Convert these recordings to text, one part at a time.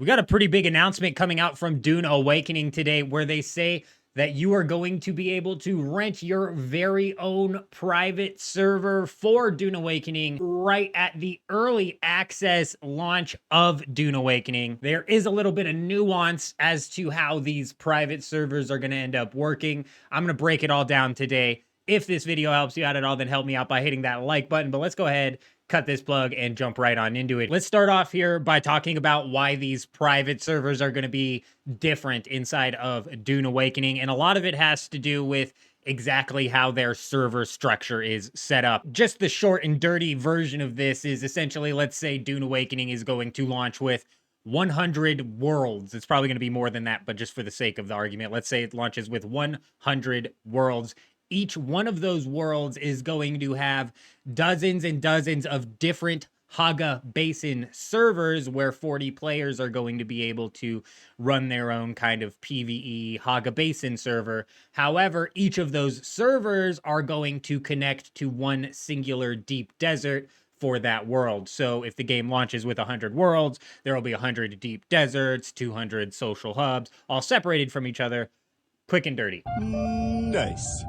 We got a pretty big announcement coming out from Dune Awakening today where they say that you are going to be able to rent your very own private server for Dune Awakening right at the early access launch of Dune Awakening. There is a little bit of nuance as to how these private servers are going to end up working. I'm going to break it all down today. If this video helps you out at all, then help me out by hitting that like button. But let's go ahead, cut this plug, and jump right on into it. Let's start off here by talking about why these private servers are going to be different inside of Dune Awakening. And a lot of it has to do with exactly how their server structure is set up. Just the short and dirty version of this is essentially, let's say Dune Awakening is going to launch with 100 worlds. It's probably going to be more than that, but just for the sake of the argument, let's say it launches with 100 worlds. Each one of those worlds is going to have dozens and dozens of different Haga Basin servers where 40 players are going to be able to run their own kind of PvE Haga Basin server. However, each of those servers are going to connect to one singular deep desert for that world. So if the game launches with 100 worlds, there will be 100 deep deserts, 200 social hubs, all separated from each other, quick and dirty. Nice.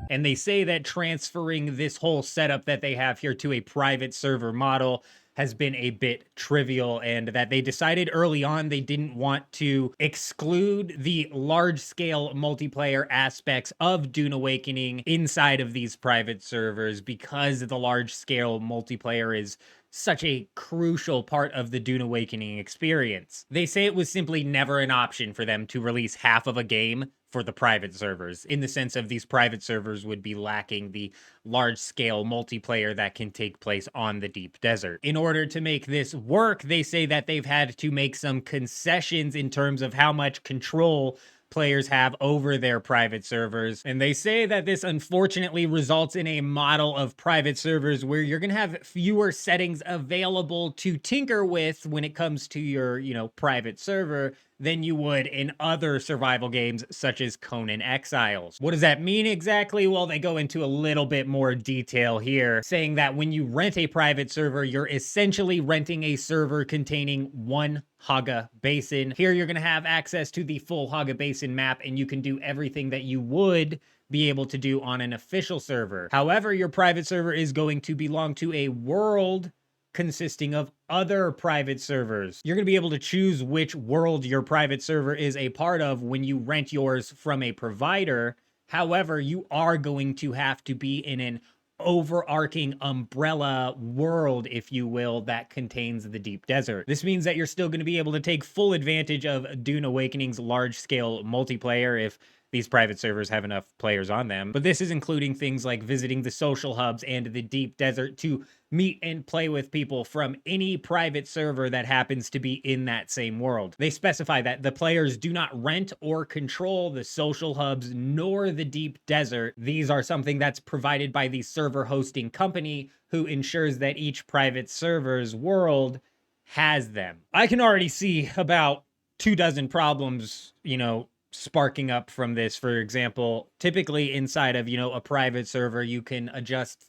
And they say that transferring this whole setup that they have here to a private server model has been a bit trivial, and that they decided early on they didn't want to exclude the large-scale multiplayer aspects of Dune Awakening inside of these private servers because the large-scale multiplayer is such a crucial part of the Dune Awakening experience. They say it was simply never an option for them to release half of a game for the private servers, in the sense of these private servers would be lacking the large-scale multiplayer that can take place on the deep desert. In order to make this work, they say that they've had to make some concessions in terms of how much control players have over their private servers. And they say that this unfortunately results in a model of private servers where you're going to have fewer settings available to tinker with when it comes to your, private server than you would in other survival games such as Conan Exiles. What does that mean exactly? Well, they go into a little bit more detail here, saying that when you rent a private server, you're essentially renting a server containing one Haga Basin. Here you're going to have access to the full Haga Basin map, and you can do everything that you would be able to do on an official server. However, your private server is going to belong to a world consisting of other private servers. You're going to be able to choose which world your private server is a part of when you rent yours from a provider. However, you are going to have to be in an overarching umbrella world, if you will, that contains the deep desert. This means that you're still going to be able to take full advantage of Dune Awakening's large-scale multiplayer if these private servers have enough players on them. But this is including things like visiting the social hubs and the deep desert to meet and play with people from any private server that happens to be in that same world. They specify that the players do not rent or control the social hubs nor the deep desert. These are something that's provided by the server hosting company, who ensures that each private server's world has them. I can already see about 24 problems, sparking up from this. For example, typically inside of, a private server, you can adjust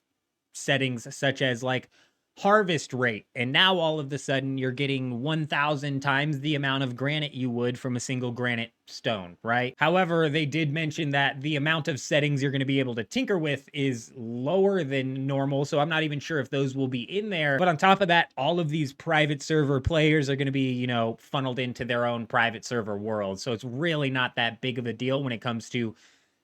settings such as like harvest rate. And now all of a sudden you're getting 1,000 times the amount of granite you would from a single granite stone, right? However, they did mention that the amount of settings you're going to be able to tinker with is lower than normal. So I'm not even sure if those will be in there. But on top of that, all of these private server players are going to be, funneled into their own private server world. So it's really not that big of a deal when it comes to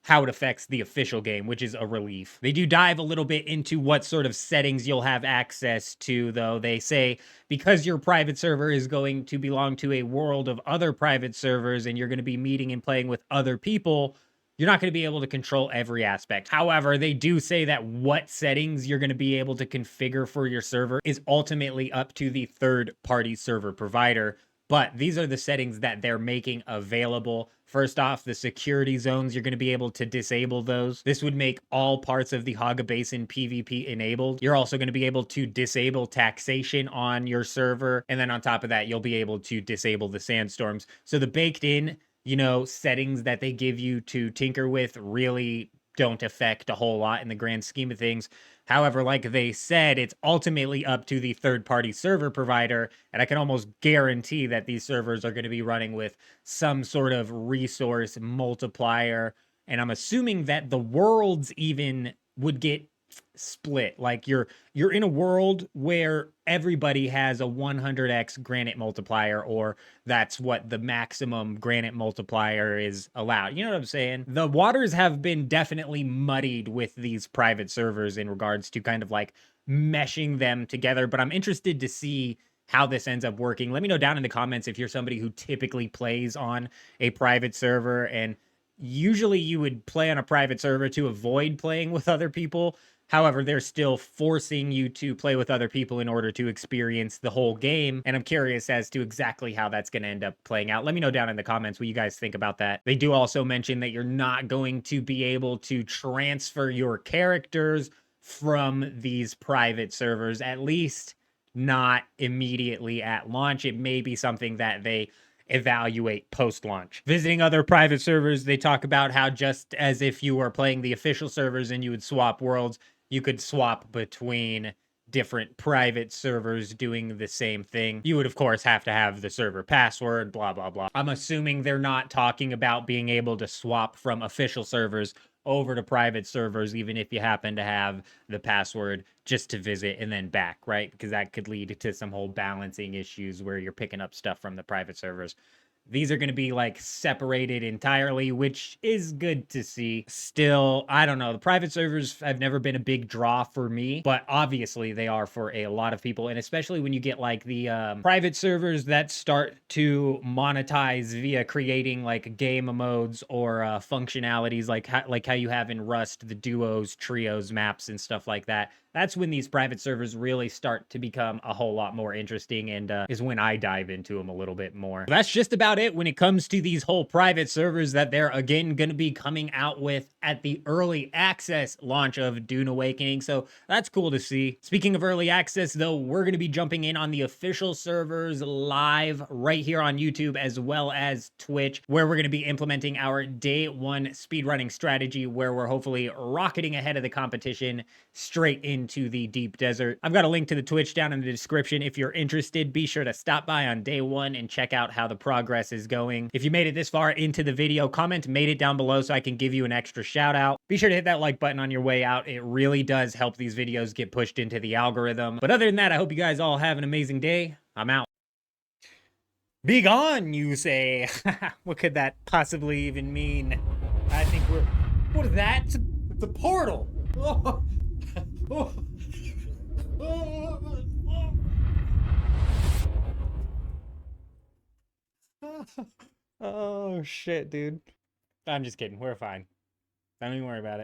how it affects the official game, which is a relief. They do dive a little bit into what sort of settings you'll have access to, though. They say because your private server is going to belong to a world of other private servers and you're going to be meeting and playing with other people, you're not going to be able to control every aspect. However, they do say that what settings you're going to be able to configure for your server is ultimately up to the third-party server provider. But these are the settings that they're making available. First off, the security zones, you're going to be able to disable those. This would make all parts of the Haga Basin PvP enabled. You're also going to be able to disable taxation on your server. And then on top of that, you'll be able to disable the sandstorms. So the baked in, settings that they give you to tinker with really don't affect a whole lot in the grand scheme of things. However, like they said, it's ultimately up to the third-party server provider, and I can almost guarantee that these servers are going to be running with some sort of resource multiplier, and I'm assuming that the worlds even would get split. Like you're in a world where everybody has a 100x granite multiplier, or that's what the maximum granite multiplier is allowed. You know what I'm saying? The waters have been definitely muddied with these private servers in regards to kind of like meshing them together, but I'm interested to see how this ends up working. Let me know down in the comments if you're somebody who typically plays on a private server, and usually you would play on a private server to avoid playing with other people. However, they're still forcing you to play with other people in order to experience the whole game. And I'm curious as to exactly how that's going to end up playing out. Let me know down in the comments what you guys think about that. They do also mention that you're not going to be able to transfer your characters from these private servers, at least not immediately at launch. It may be something that they evaluate post-launch. Visiting other private servers, they talk about how just as if you were playing the official servers and you would swap worlds, you could swap between different private servers doing the same thing. You would, of course, have to have the server password, blah, blah, blah. I'm assuming they're not talking about being able to swap from official servers over to private servers, even if you happen to have the password just to visit and then back, right? Because that could lead to some whole balancing issues where you're picking up stuff from the private servers. These are going to be like separated entirely, which is good to see. Still, I don't know. The private servers have never been a big draw for me, but obviously they are for a lot of people. And especially when you get like the private servers that start to monetize via creating like game modes or functionalities like how you have in Rust, the duos, trios maps and stuff like that. That's when these private servers really start to become a whole lot more interesting, and is when I dive into them a little bit more. That's just about it when it comes to these whole private servers that they're again going to be coming out with at the early access launch of Dune Awakening. So that's cool to see. Speaking of early access though, we're going to be jumping in on the official servers live right here on YouTube as well as Twitch, where we're going to be implementing our day one speedrunning strategy, where we're hopefully rocketing ahead of the competition straight into the deep desert. I've got a link to the Twitch down in the description. If you're interested, be sure to stop by on day one and check out how the progress is going. If you made it this far into the video, comment "made it" down below so I can give you an extra shout out. Be sure to hit that like button on your way out. It really does help these videos get pushed into the algorithm. But other than that, I hope you guys all have an amazing day. I'm out. Be gone, you say. What could that possibly even mean? I think we're... What is that? It's a portal. Oh. Oh. Oh shit, dude. I'm just kidding. We're fine. Don't even worry about it.